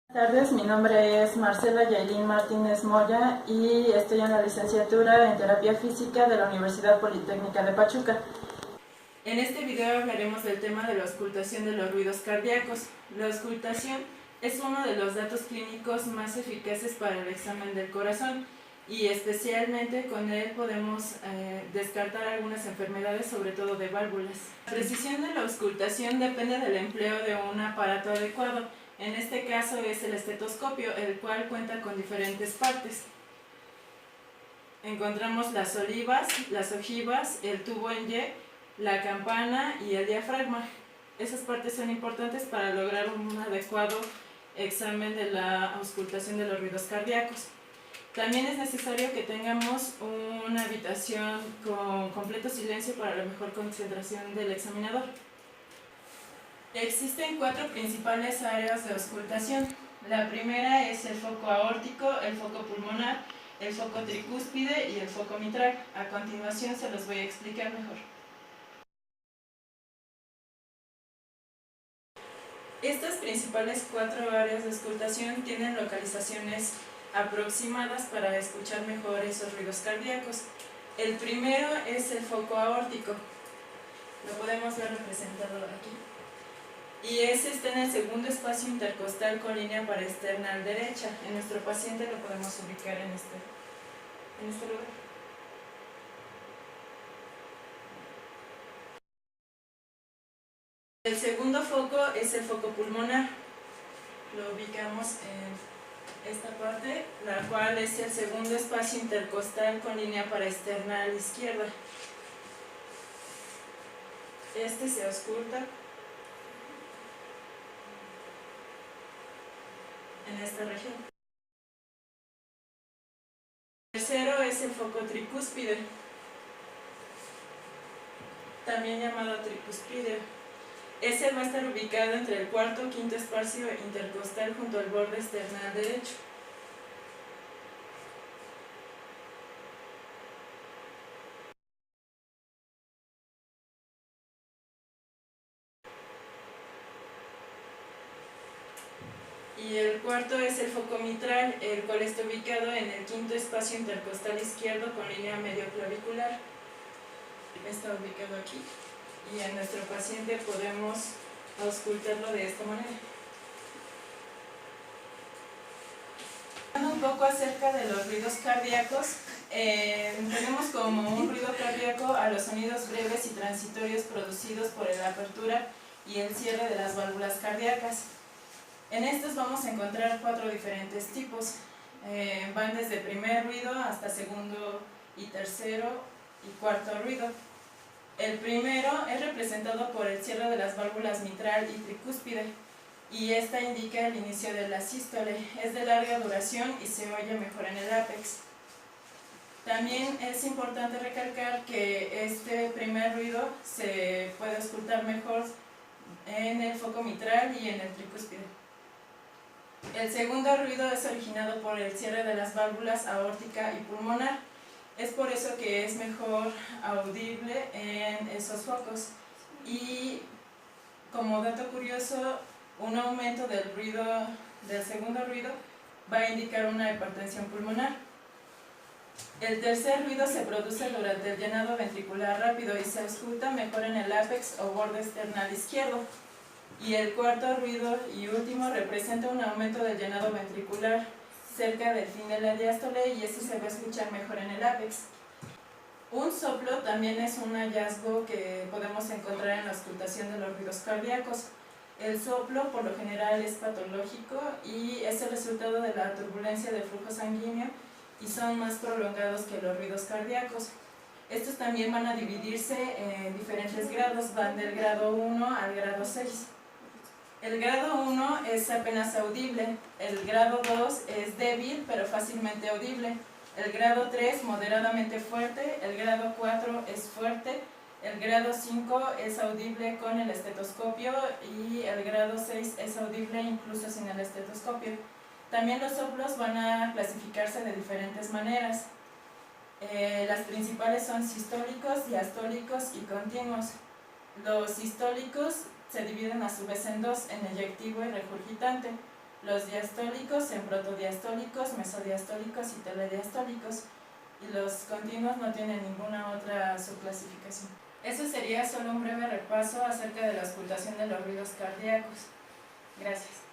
Buenas tardes, mi nombre es Marcela Yailin Martínez Moya y estoy en la licenciatura en Terapia Física de la Universidad Politécnica de Pachuca. En este video hablaremos del tema de la auscultación de los ruidos cardíacos. La auscultación es uno de los datos clínicos más eficaces para el examen del corazón y especialmente con él podemos descartar algunas enfermedades, sobre todo de válvulas. La precisión de la auscultación depende del empleo de un aparato adecuado. En este caso es el estetoscopio, el cual cuenta con diferentes partes. Encontramos las olivas, las ojivas, el tubo en Y, la campana y el diafragma. Esas partes son importantes para lograr un adecuado examen de la auscultación de los ruidos cardíacos. También es necesario que tengamos una habitación con completo silencio para la mejor concentración del examinador. Existen 4 principales áreas de auscultación. La primera es el foco aórtico, el foco pulmonar, el foco tricúspide y el foco mitral. A continuación se los voy a explicar mejor. Estas principales 4 áreas de auscultación tienen localizaciones aproximadas para escuchar mejor esos ruidos cardíacos. El primero es el foco aórtico. Lo podemos ver representado aquí. Y ese está en el segundo espacio intercostal con línea paraesternal derecha. En nuestro paciente lo podemos ubicar en este lugar. El segundo foco es el foco pulmonar. Lo ubicamos en esta parte, la cual es el segundo espacio intercostal con línea paraesternal izquierda. Este se ausculta en esta región. El tercero es el foco tricúspide, también llamado tricúspide. Ese va a estar ubicado entre el cuarto y quinto espacio intercostal junto al borde esternal derecho. Y el cuarto es el foco mitral, el cual está ubicado en el quinto espacio intercostal izquierdo con línea medio clavicular. Está ubicado aquí. Y en nuestro paciente podemos auscultarlo de esta manera. Hablando un poco acerca de los ruidos cardíacos, tenemos como un ruido cardíaco a los sonidos breves y transitorios producidos por la apertura y el cierre de las válvulas cardíacas. En estos vamos a encontrar 4 diferentes tipos. Van desde primer ruido hasta segundo y tercero y cuarto ruido. El primero es representado por el cierre de las válvulas mitral y tricúspide, y esta indica el inicio de la sístole. Es de larga duración y se oye mejor en el ápex. También es importante recalcar que este primer ruido se puede auscultar mejor en el foco mitral y en el tricúspide. El segundo ruido es originado por el cierre de las válvulas aórtica y pulmonar. Es por eso que es mejor audible en esos focos. Y como dato curioso, un aumento del segundo ruido va a indicar una hipertensión pulmonar. El tercer ruido se produce durante el llenado ventricular rápido y se ausculta mejor en el ápex o borde esternal izquierdo. Y el cuarto ruido y último representa un aumento del llenado ventricular cerca del fin de la diástole, y ese se va a escuchar mejor en el ápex. Un soplo también es un hallazgo que podemos encontrar en la auscultación de los ruidos cardíacos. El soplo por lo general es patológico y es el resultado de la turbulencia del flujo sanguíneo y son más prolongados que los ruidos cardíacos. Estos también van a dividirse en diferentes grados, van del grado 1 al grado 6. El grado 1 es apenas audible, el grado 2 es débil pero fácilmente audible, el grado 3 moderadamente fuerte, el grado 4 es fuerte, el grado 5 es audible con el estetoscopio y el grado 6 es audible incluso sin el estetoscopio. También los soplos van a clasificarse de diferentes maneras. Las principales son sistólicos, diastólicos y continuos. Los sistólicos se dividen a su vez en dos, en eyectivo y regurgitante. los diastólicos en protodiastólicos, mesodiastólicos y telediastólicos, y los continuos no tienen ninguna otra subclasificación. Eso sería solo un breve repaso acerca de la auscultación de los ruidos cardíacos. Gracias.